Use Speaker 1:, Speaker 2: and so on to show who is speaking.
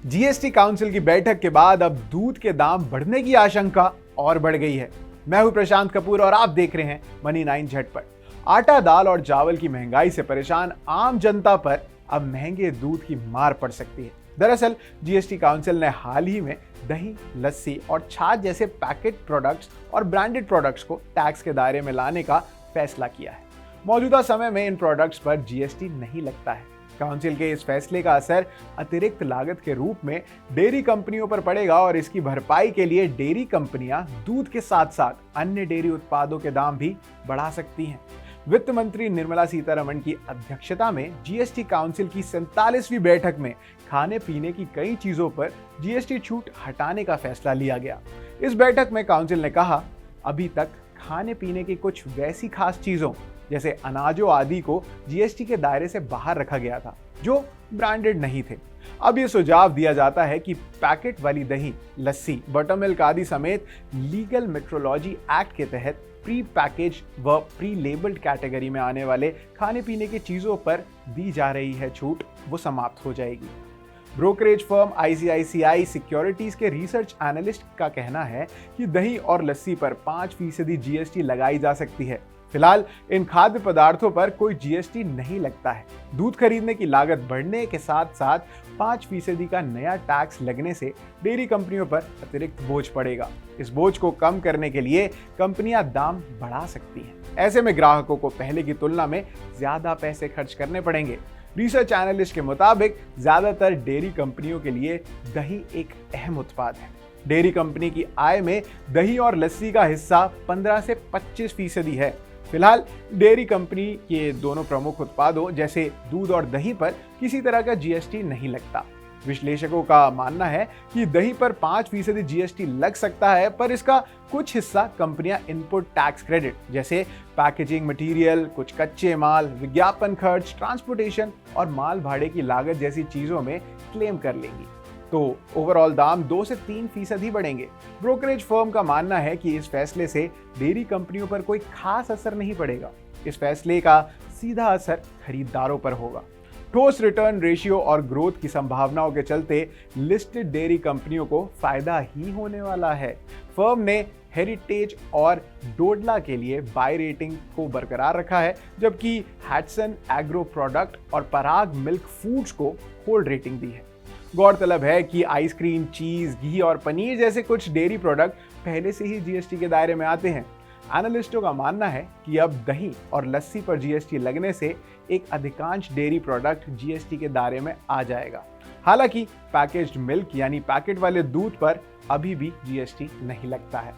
Speaker 1: GST council की बैठक के बाद अब दूध के दाम बढ़ने की आशंका और बढ़ गई है। मैं हूं प्रशांत कपूर और आप देख रहे हैं मनी 9 झटपट। आटा, दाल और चावल की महंगाई से परेशान आम जनता पर अब महंगे दूध की मार पड़ सकती है। दरअसल जीएसटी काउंसिल ने हाल ही में दही, लस्सी और छाछ जैसे पैकेट प्रोडक्ट्स और ब्रांडेड प्रोडक्ट्स को टैक्स के दायरे में लाने का फैसला किया है। मौजूदा समय में इन प्रोडक्ट्स पर जीएसटी नहीं लगता है। काउंसिल के इस फैसले का असर अतिरिक्त लागत के रूप में डेयरी कंपनियों पर पड़ेगा और इसकी भरपाई के लिए डेयरी कंपनियां दूध के साथ साथ अन्य डेयरी उत्पादों के दाम भी बढ़ा सकती हैं। वित्त मंत्री निर्मला सीतारमण की अध्यक्षता में जीएसटी काउंसिल की 47वीं बैठक में खाने पीने की कई चीजों पर जीएसटी छूट हटाने का फैसला लिया गया। इस बैठक में काउंसिल ने कहा, अभी तक खाने पीने की कुछ वैसी खास चीजों जैसे अनाजों आदि को जीएसटी के दायरे से बाहर रखा गया था जो ब्रांडेड नहीं थे। अब ये सुझाव दिया जाता है कि पैकेट वाली दही, लस्सी, बटर मिल्क आदि समेत लीगल मेट्रोलॉजी एक्ट के तहत प्री पैकेज व प्री लेबल्ड कैटेगरी में आने वाले खाने पीने की चीजों पर दी जा रही है छूट, वो समाप्त हो जाएगी। ब्रोकरेज फर्म आईसीआईसीआई सिक्योरिटीज के रिसर्च एनालिस्ट का कहना है कि दही और लस्सी पर 5% जीएसटी लगाई जा सकती है। फिलहाल इन खाद्य पदार्थों पर कोई जीएसटी नहीं लगता है। दूध खरीदने की लागत बढ़ने के साथ साथ 5% का नया टैक्स लगने से डेयरी कंपनियों पर अतिरिक्त बोझ पड़ेगा। इस बोझ को कम करने के लिए कंपनियां दाम बढ़ा सकती हैं। ऐसे में ग्राहकों को पहले की तुलना में ज्यादा पैसे खर्च करने पड़ेंगे। रिसर्च एनालिस्ट के मुताबिक ज्यादातर डेयरी कंपनियों के लिए दही एक अहम उत्पाद है। डेयरी कंपनी की आय में दही और लस्सी का हिस्सा 15 से 25% है। फिलहाल डेयरी कंपनी के दोनों प्रमुख उत्पादों जैसे दूध और दही पर किसी तरह का जीएसटी नहीं लगता। विश्लेषकों का मानना है कि दही पर 5% जीएसटी लग सकता है, पर इसका कुछ हिस्सा कंपनियां इनपुट टैक्स क्रेडिट जैसे पैकेजिंग मटेरियल, कुछ कच्चे माल, विज्ञापन खर्च, ट्रांसपोर्टेशन और माल भाड़े की लागत जैसी चीजों में क्लेम कर लेंगी। तो ओवरऑल दाम 2 से 3% ही बढ़ेंगे। ब्रोकरेज फर्म का मानना है कि इस फैसले से डेयरी कंपनियों पर कोई खास असर नहीं पड़ेगा। इस फैसले का सीधा असर खरीदारों पर होगा। ठोस रिटर्न रेशियो और ग्रोथ की संभावनाओं के चलते लिस्टेड डेयरी कंपनियों को फायदा ही होने वाला है। फर्म ने हेरिटेज और डोडला के लिए बाय रेटिंग को बरकरार रखा है, जबकि हैटसन एग्रो प्रोडक्ट और पराग मिल्क फूड्स को होल्ड रेटिंग दी है। गौरतलब है कि आइसक्रीम, चीज, घी और पनीर जैसे कुछ डेयरी प्रोडक्ट पहले से ही जीएसटी के दायरे में आते हैं। एनालिस्टों का मानना है कि अब दही और लस्सी पर जीएसटी लगने से एक अधिकांश डेयरी प्रोडक्ट जीएसटी के दायरे में आ जाएगा। हालांकि पैकेज्ड मिल्क यानी पैकेट वाले दूध पर अभी भी जीएसटी नहीं लगता है।